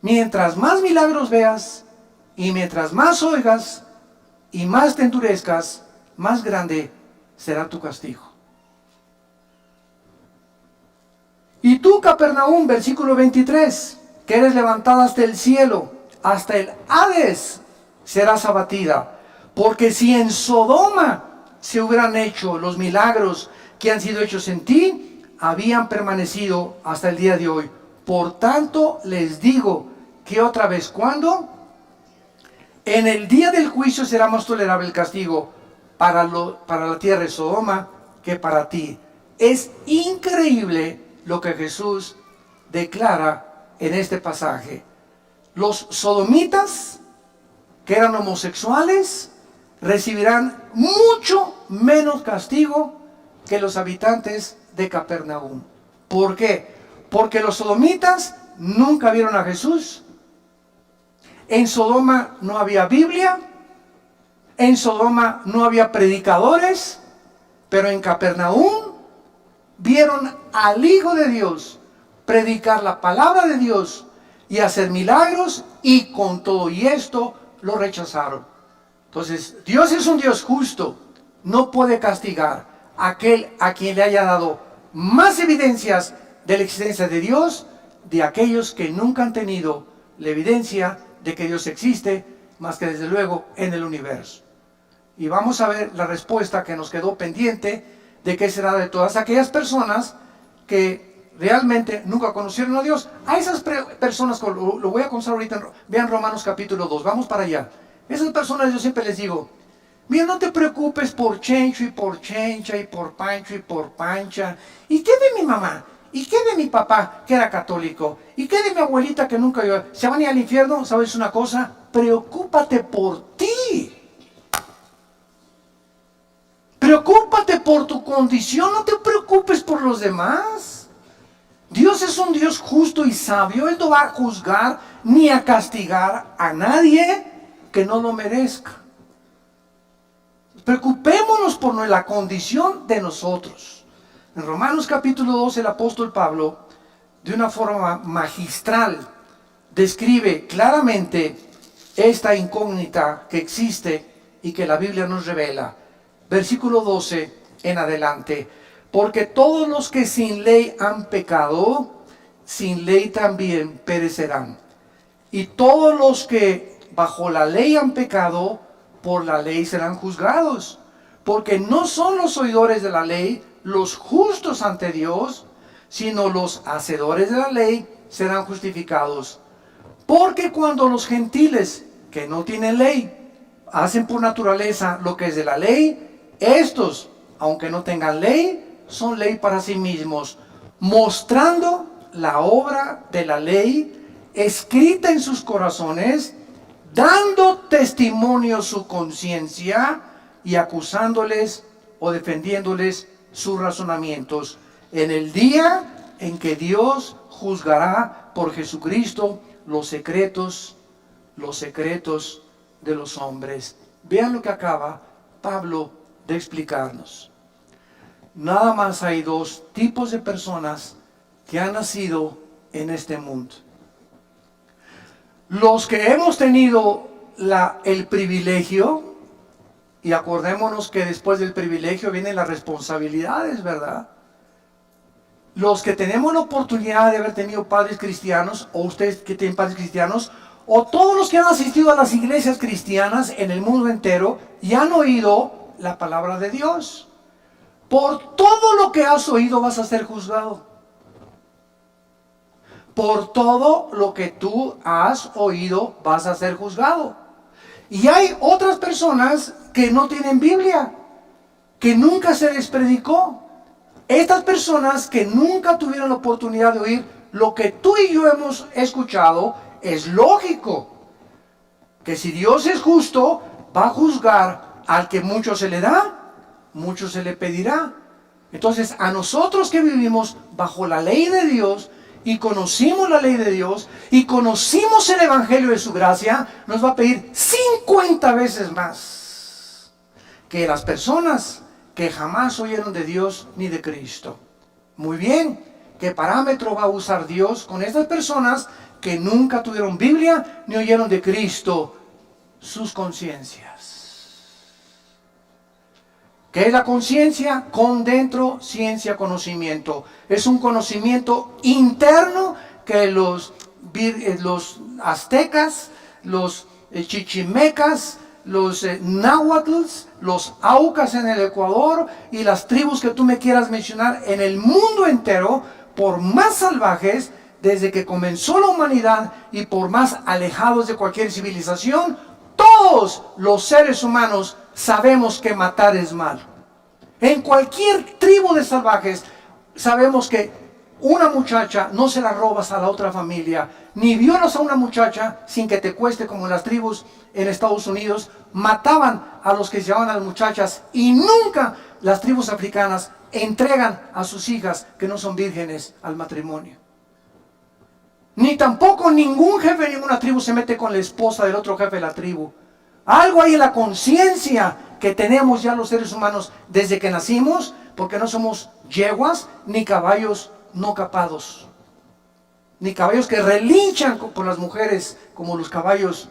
Mientras más milagros veas y mientras más oigas y más te endurezcas, más grande será tu castigo. Y tú, Capernaum, versículo 23, que eres levantada hasta el cielo, hasta el Hades serás abatida. Porque si en Sodoma se hubieran hecho los milagros que han sido hechos en ti, habían permanecido hasta el día de hoy. Por tanto, les digo que otra vez, ¿cuándo? En el día del juicio será más tolerable el castigo para la tierra de Sodoma que para ti. Es increíble lo que Jesús declara en este pasaje. Los sodomitas, que eran homosexuales, recibirán mucho menos castigo que los habitantes de Capernaum. ¿Por qué? Porque los sodomitas nunca vieron a Jesús. En Sodoma no había Biblia, en Sodoma no había predicadores, pero en Capernaum vieron al Hijo de Dios predicar la palabra de Dios y hacer milagros, y con todo y esto lo rechazaron. Entonces, Dios es un Dios justo, no puede castigar a aquel a quien le haya dado más evidencias de la existencia de Dios, de aquellos que nunca han tenido la evidencia de que Dios existe, más que desde luego en el universo. Y vamos a ver la respuesta que nos quedó pendiente de qué será de todas aquellas personas que realmente nunca conocieron a Dios. A esas personas, lo voy a contar ahorita, vean Romanos capítulo 2, vamos para allá. Esas personas yo siempre les digo, mira, no te preocupes por Chencho y por Chencha y por Pancho y por Pancha. ¿Y qué de mi mamá? ¿Y qué de mi papá, que era católico? ¿Y qué de mi abuelita, que nunca iba? ¿Se van a ir al infierno? ¿Sabes una cosa? Preocúpate por ti. Preocúpate por tu condición, no te preocupes por los demás. Dios es un Dios justo y sabio. Él no va a juzgar ni a castigar a nadie que no lo merezca. Preocupémonos por la condición de nosotros. En Romanos capítulo 2, el apóstol Pablo, de una forma magistral, describe claramente esta incógnita que existe y que la Biblia nos revela. Versículo 12 en adelante. Porque todos los que sin ley han pecado, sin ley también perecerán. Y todos los que bajo la ley han pecado, por la ley serán juzgados. Porque no son los oidores de la ley los justos ante Dios, sino los hacedores de la ley serán justificados. Porque cuando los gentiles que no tienen ley hacen por naturaleza lo que es de la ley, estos, aunque no tengan ley, son ley para sí mismos, mostrando la obra de la ley escrita en sus corazones, dando testimonio su conciencia y acusándoles o defendiéndoles sus razonamientos en el día en que Dios juzgará por Jesucristo los secretos de los hombres. Vean lo que acaba Pablo de explicarnos. Nada más hay dos tipos de personas que han nacido en este mundo. Los que hemos tenido el privilegio, y acordémonos que después del privilegio vienen las responsabilidades, ¿verdad? Los que tenemos la oportunidad de haber tenido padres cristianos, o ustedes que tienen padres cristianos, o todos los que han asistido a las iglesias cristianas en el mundo entero y han oído la palabra de Dios. Por todo lo que has oído vas a ser juzgado. Por todo lo que tú has oído vas a ser juzgado. Y hay otras personas que no tienen Biblia, que nunca se les predicó. Estas personas que nunca tuvieron la oportunidad de oír lo que tú y yo hemos escuchado, es lógico que si Dios es justo, va a juzgar al que mucho se le da, mucho se le pedirá. Entonces, a nosotros que vivimos bajo la ley de Dios y conocimos la ley de Dios y conocimos el evangelio de su gracia, nos va a pedir 50 veces más que las personas que jamás oyeron de Dios ni de Cristo. Muy bien, ¿qué parámetro va a usar Dios con estas personas que nunca tuvieron Biblia ni oyeron de Cristo, sus conciencias. ¿Qué es la conciencia? Con dentro, ciencia, conocimiento. Es un conocimiento interno que los aztecas, los chichimecas, los náhuatls, los aucas en el Ecuador y las tribus que tú me quieras mencionar en el mundo entero, por más salvajes desde que comenzó la humanidad y por más alejados de cualquier civilización, todos los seres humanos sabemos que matar es mal. En cualquier tribu de salvajes sabemos que una muchacha no se la robas a la otra familia, ni violas a una muchacha sin que te cueste, como en las tribus en Estados Unidos. Mataban a los que se llevaban a las muchachas, y nunca las tribus africanas entregan a sus hijas que no son vírgenes al matrimonio. Ni tampoco ningún jefe de ninguna tribu se mete con la esposa del otro jefe de la tribu. Algo hay en la conciencia que tenemos ya los seres humanos desde que nacimos, porque no somos yeguas ni caballos no capados, ni caballos que relinchan por las mujeres como los caballos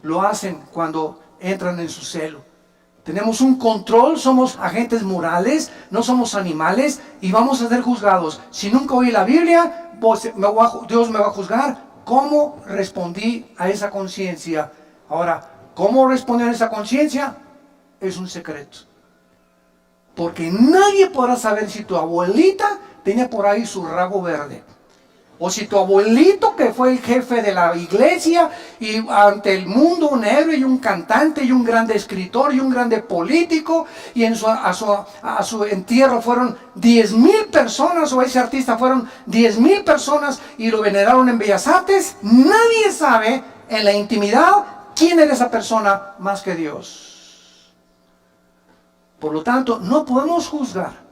lo hacen cuando entran en su celo. Tenemos un control, somos agentes morales, no somos animales, y vamos a ser juzgados. Si nunca oí la Biblia, Dios me va a juzgar. ¿Cómo respondí a esa conciencia? Ahora, ¿cómo respondí a esa conciencia? Es un secreto. Porque nadie podrá saber si tu abuelita tenía por ahí su rabo verde, o si tu abuelito, que fue el jefe de la iglesia y ante el mundo un héroe y un cantante y un grande escritor y un grande político, y a su entierro fueron 10,000 personas, o ese artista fueron 10,000 personas y lo veneraron en Bellas Artes. Nadie sabe en la intimidad quién era esa persona más que Dios. Por lo tanto, no podemos juzgar.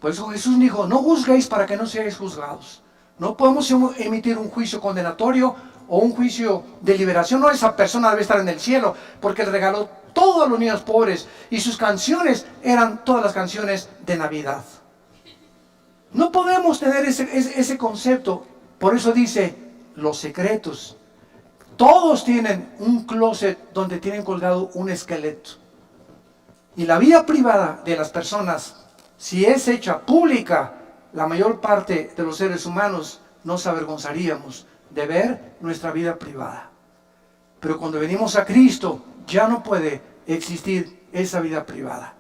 Por eso Jesús dijo: no juzguéis para que no seáis juzgados. No podemos emitir un juicio condenatorio o un juicio de liberación. No, esa persona debe estar en el cielo porque le regaló todo a los niños pobres, y sus canciones eran todas las canciones de Navidad. No podemos tener ese concepto. Por eso dice: los secretos. Todos tienen un closet donde tienen colgado un esqueleto. Y la vida privada de las personas, si es hecha pública, la mayor parte de los seres humanos nos avergonzaríamos de ver nuestra vida privada. Pero cuando venimos a Cristo, ya no puede existir esa vida privada.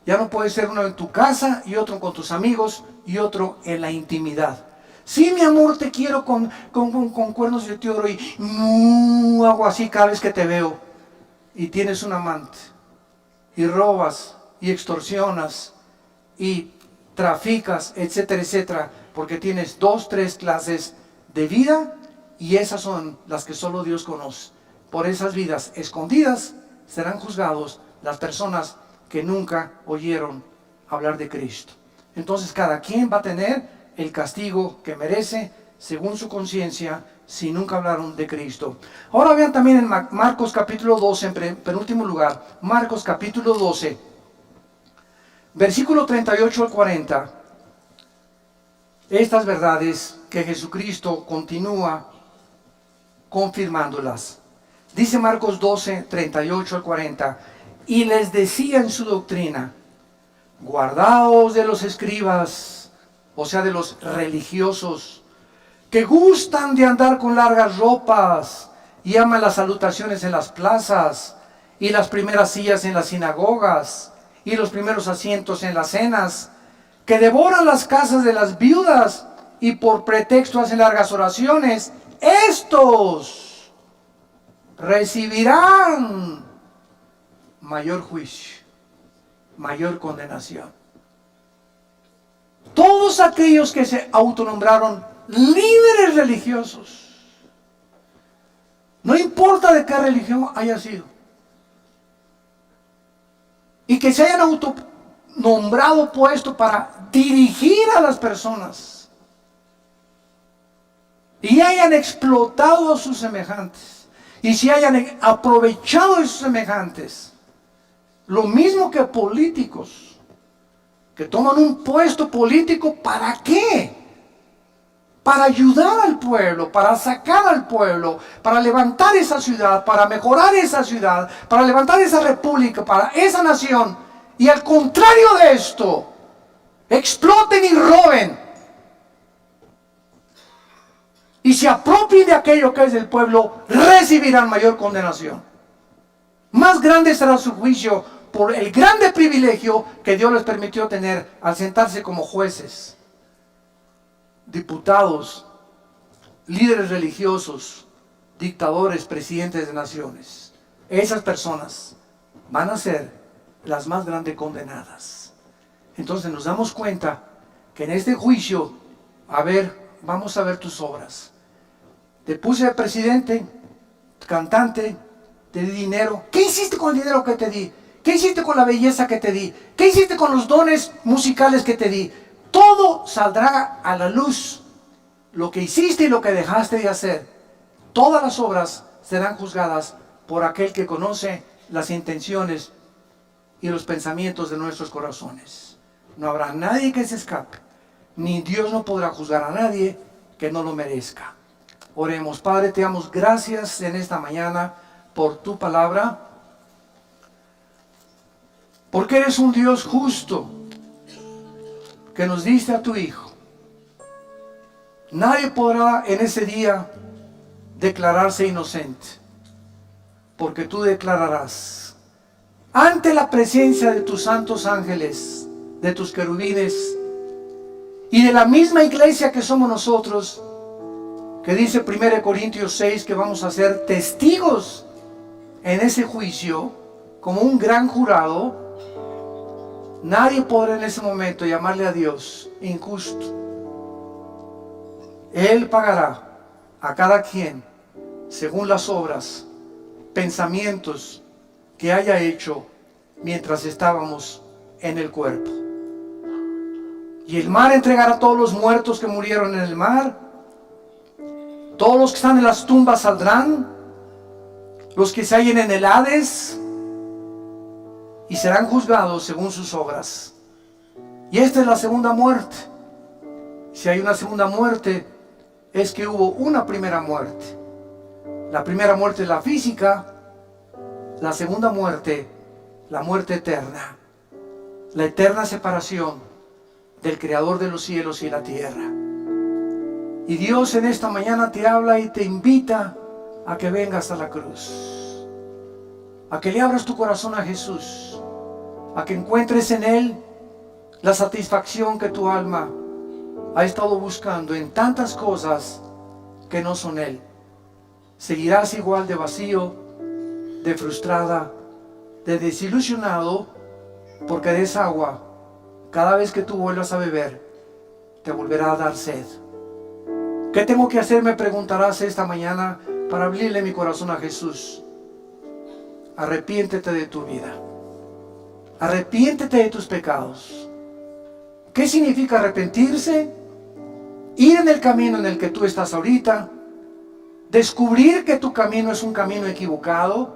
Ya no puede ser uno en tu casa y otro con tus amigos y otro en la intimidad. Sí, mi amor, te quiero con cuernos de oro y hago así cada vez que te veo. Y tienes un amante, y robas, y extorsionas, y traficas, etcétera, etcétera, porque tienes 2, 3 clases de vida, y esas son las que solo Dios conoce. Por esas vidas escondidas serán juzgados las personas que nunca oyeron hablar de Cristo. Entonces cada quien va a tener el castigo que merece según su conciencia, si nunca hablaron de Cristo. Ahora vean también en Marcos capítulo 12, en penúltimo lugar, Marcos capítulo 12, versículo 38 al 40, estas verdades que Jesucristo continúa confirmándolas. Dice Marcos 12, 38 al 40, y les decía en su doctrina: guardaos de los escribas, o sea, de los religiosos, que gustan de andar con largas ropas y aman las salutaciones en las plazas y las primeras sillas en las sinagogas y los primeros asientos en las cenas, que devoran las casas de las viudas y por pretexto hacen largas oraciones. Estos recibirán mayor juicio, mayor condenación. Todos aquellos que se autonombraron líderes religiosos, no importa de qué religión haya sido, y que se hayan autonombrado, puesto para dirigir a las personas, y hayan explotado a sus semejantes, y se hayan aprovechado de sus semejantes, lo mismo que políticos que toman un puesto político. ¿Para qué? para ayudar al pueblo, para sacar al pueblo, para levantar esa ciudad, para mejorar esa ciudad, para levantar esa república, para esa nación. Y al contrario de esto, exploten y roben y se apropien de aquello que es del pueblo, recibirán mayor condenación. Más grande será su juicio por el grande privilegio que Dios les permitió tener al sentarse como jueces, diputados, líderes religiosos, dictadores, presidentes de naciones. Esas personas van a ser las más grandes condenadas. Entonces nos damos cuenta que en este juicio, vamos a ver tus obras. Te puse de presidente, cantante, te di dinero. ¿Qué hiciste con el dinero que te di? ¿Qué hiciste con la belleza que te di? ¿Qué hiciste con los dones musicales que te di? Todo saldrá a la luz. Lo que hiciste y lo que dejaste de hacer. Todas las obras serán juzgadas por aquel que conoce las intenciones y los pensamientos de nuestros corazones. No habrá nadie que se escape. Ni Dios no podrá juzgar a nadie que no lo merezca. Oremos. Padre, te damos gracias en esta mañana por tu palabra, porque eres un Dios justo, que nos diste a tu Hijo. Nadie podrá en ese día declararse inocente, porque tú declararás ante la presencia de tus santos ángeles, de tus querubines y de la misma iglesia que somos nosotros, que dice 1 Corintios 6 que vamos a ser testigos en ese juicio como un gran jurado. Nadie podrá en ese momento llamarle a Dios injusto. Él pagará a cada quien según las obras, pensamientos que haya hecho mientras estábamos en el cuerpo. Y el mar entregará a todos los muertos que murieron en el mar. Todos los que están en las tumbas saldrán, los que se hallen en el Hades, y serán juzgados según sus obras. Y esta es la segunda muerte. Si hay una segunda muerte, es que hubo una primera muerte. La primera muerte es la física, la segunda muerte, la muerte eterna, la eterna separación del Creador de los cielos y la tierra. Y Dios en esta mañana te habla y te invita a que vengas a la cruz, a que le abras tu corazón a Jesús, a que encuentres en Él la satisfacción que tu alma ha estado buscando en tantas cosas que no son Él. Seguirás igual de vacío, de frustrada, de desilusionado, porque de esa agua, cada vez que tú vuelvas a beber, te volverá a dar sed. ¿Qué tengo que hacer? Me preguntarás esta mañana para abrirle mi corazón a Jesús. Arrepiéntete de tu vida. Arrepiéntete de tus pecados. ¿Qué significa arrepentirse? Ir en el camino en el que tú estás ahorita, descubrir que tu camino es un camino equivocado,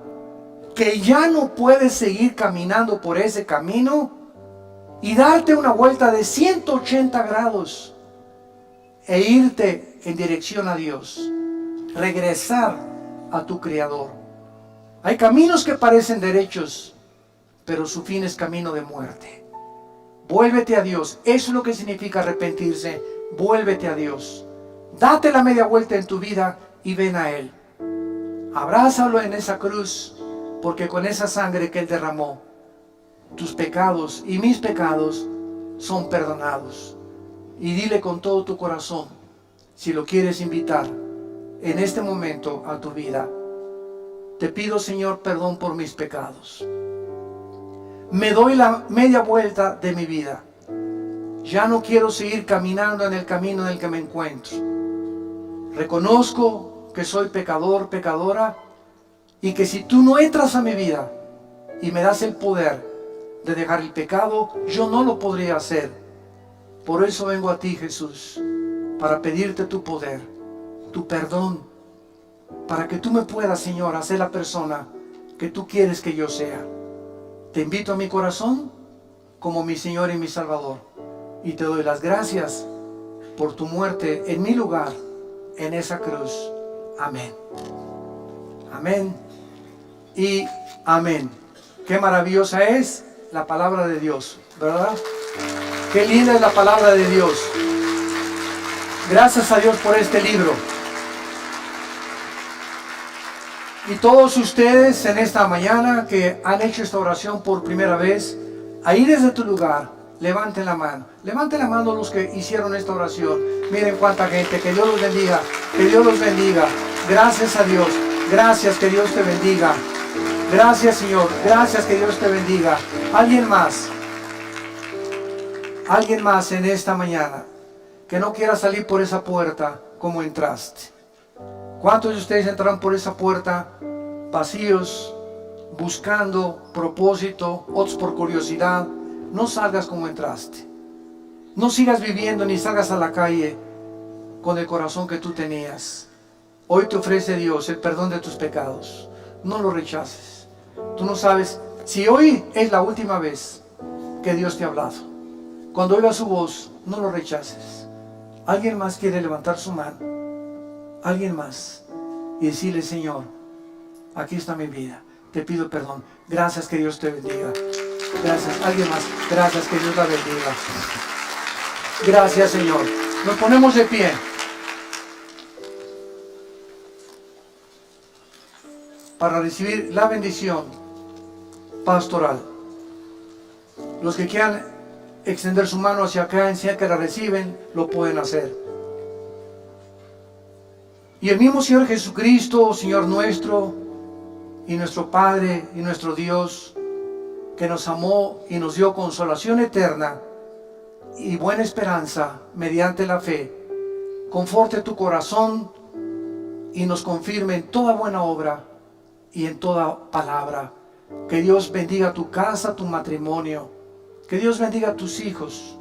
que ya no puedes seguir caminando por ese camino y darte una vuelta de 180 grados e irte en dirección a Dios, regresar a tu Creador. Hay caminos que parecen derechos, pero su fin es camino de muerte. Vuélvete a Dios. Eso es lo que significa arrepentirse. Vuélvete a Dios. Date la media vuelta en tu vida y ven a Él. Abrázalo en esa cruz, porque con esa sangre que Él derramó, tus pecados y mis pecados son perdonados. Y dile con todo tu corazón, si lo quieres invitar en este momento a tu vida: te pido, Señor, perdón por mis pecados. Me doy la media vuelta de mi vida. Ya no quiero seguir caminando en el camino en el que me encuentro. Reconozco que soy pecador, pecadora, y que si tú no entras a mi vida y me das el poder de dejar el pecado, yo no lo podría hacer. Por eso vengo a ti, Jesús, para pedirte tu poder, tu perdón, para que tú me puedas, Señor, hacer la persona que tú quieres que yo sea. Te invito a mi corazón como mi Señor y mi Salvador, y te doy las gracias por tu muerte en mi lugar, en esa cruz. Amén. Amén y amén. Qué maravillosa es la palabra de Dios, ¿verdad? Qué linda es la palabra de Dios. Gracias a Dios por este libro. Y todos ustedes en esta mañana que han hecho esta oración por primera vez, ahí desde tu lugar, levanten la mano. Levanten la mano los que hicieron esta oración. Miren cuánta gente. Que Dios los bendiga. Que Dios los bendiga. Gracias a Dios. Gracias, que Dios te bendiga. Gracias, Señor. Gracias, que Dios te bendiga. Alguien más. Alguien más en esta mañana que no quiera salir por esa puerta como entraste. ¿Cuántos de ustedes entraron por esa puerta vacíos, buscando propósito, otros por curiosidad? No salgas como entraste. No sigas viviendo ni salgas a la calle con el corazón que tú tenías. Hoy te ofrece Dios el perdón de tus pecados. No lo rechaces. Tú no sabes si hoy es la última vez que Dios te ha hablado. Cuando oigas su voz, no lo rechaces. ¿Alguien más quiere levantar su mano? ¿Alguien más? Y decirle: Señor, aquí está mi vida. Te pido perdón. Gracias, que Dios te bendiga. Gracias. ¿Alguien más? Gracias, que Dios la bendiga. Gracias, Señor. Nos ponemos de pie. Para recibir la bendición pastoral. Los que quieran extender su mano hacia acá, en sea que la reciben, lo pueden hacer. Y el mismo Señor Jesucristo, Señor nuestro, y nuestro Padre, y nuestro Dios, que nos amó y nos dio consolación eterna y buena esperanza mediante la fe, conforte tu corazón y nos confirme en toda buena obra y en toda palabra. Que Dios bendiga tu casa, tu matrimonio. Que Dios bendiga a tus hijos.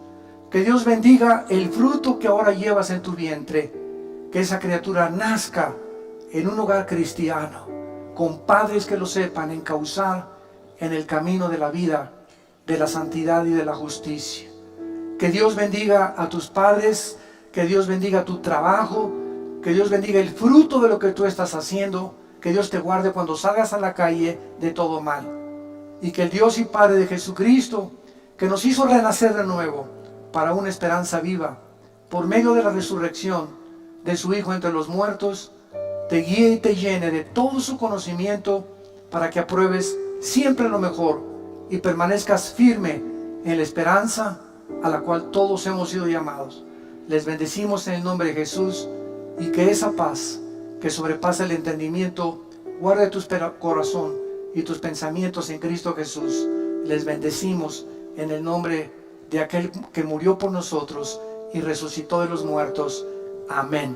Que Dios bendiga el fruto que ahora llevas en tu vientre. Que esa criatura nazca en un hogar cristiano, con padres que lo sepan encauzar en el camino de la vida, de la santidad y de la justicia. Que Dios bendiga a tus padres. Que Dios bendiga tu trabajo. Que Dios bendiga el fruto de lo que tú estás haciendo. Que Dios te guarde cuando salgas a la calle de todo mal. Y que el Dios y Padre de Jesucristo, que nos hizo renacer de nuevo para una esperanza viva, por medio de la resurrección de su Hijo entre los muertos, te guíe y te llene de todo su conocimiento para que apruebes siempre lo mejor y permanezcas firme en la esperanza a la cual todos hemos sido llamados. Les bendecimos en el nombre de Jesús, y que esa paz que sobrepasa el entendimiento guarde tu corazón y tus pensamientos en Cristo Jesús. Les bendecimos en el nombre de aquel que murió por nosotros y resucitó de los muertos. Amén.